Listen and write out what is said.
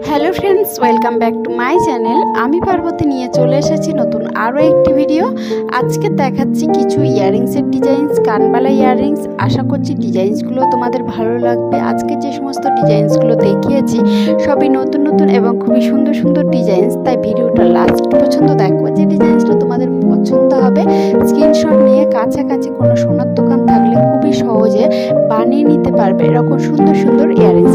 Hello friends, welcome back to my channel. আমি পার্বতী নিয়ে চলে এসেছি নতুন আরও একটি ভিডিও। আজকে দেখাচ্ছি কিছু ইয়াররিংসের ডিজাইনস, কানবালা ইয়াররিংস। আশা করছি ডিজাইনসগুলো তোমাদের ভালো লাগবে। আজকে যে সমস্ত ডিজাইনসগুলো দেখিয়েছি সবই নতুন নতুন এবং খুবই সুন্দর সুন্দর ডিজাইনস, তাই ভিডিওটা লাস্ট পর্যন্ত দেখো। যে ডিজাইনসটা তোমাদের পছন্দ হবে স্ক্রিনশট নিয়ে কাছাকাছি কোনো সোনার দোকান থাকলে খুবই সহজে বানিয়ে নিতে পারবে এরকম সুন্দর সুন্দর ইয়াররিংস।